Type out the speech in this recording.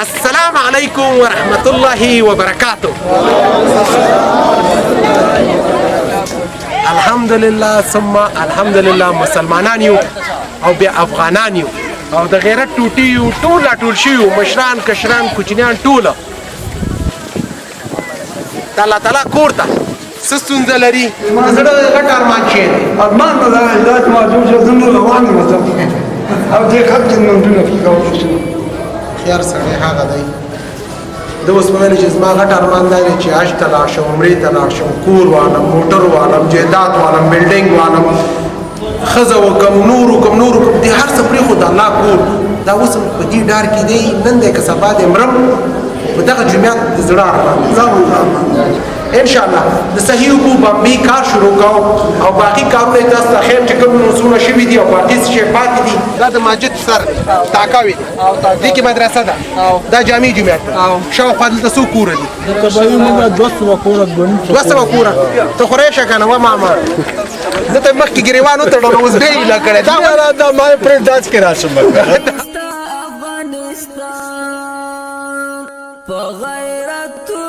السلام علیکم ورحمت الله وبرکاتو. الحمدلله ثم الحمدلله مسلمانان یو او بیا افغانان یو او د غیرت ټوټي یو ټول راټول شوي مشران کشران کوچنیان ټوله د الله تعالی کور ته څه ستونزه لري د زړه غټ ارمان شی دی ارمان د هدایت موضوع چې زموږ روان وځم او دې خلک منډونه کوي خیر سړی هغه دی د اوس په ویلې چې زما غټ ارمان دی چې حج ته لاړ شم عمرې ته لاړ شم کور والم موټر والم جایداد والم بلډینګ والم ښځه وکړم نور وکړم د هر څه پرېښود د الله کور دا اوس په دې ډار کې دی نن دی که سبا دی مرم په دغه جمعیت د زړه ارمان انشاءالله د صحیح حقوق بمبي کار شروع کوو او باقي کارونه یې تاسو ته ښیم چې کوم نوڅونه شوي دي او باقي څه شی پاتې دي دا د مسجد سر دی تاکاوې دی دې کې مدرسه ده دا جامع جومات ده شاوخوا دلته څو کوره دي دلته به یې موږ 200 کوره ګڼو 200 کوره ته خو رایشه که نه و ماما زه ته مخکې ګریوان وتړم اوس بیا یې هیله کړې دا ما یې پرېږده چې راشم افغانستان په غیرت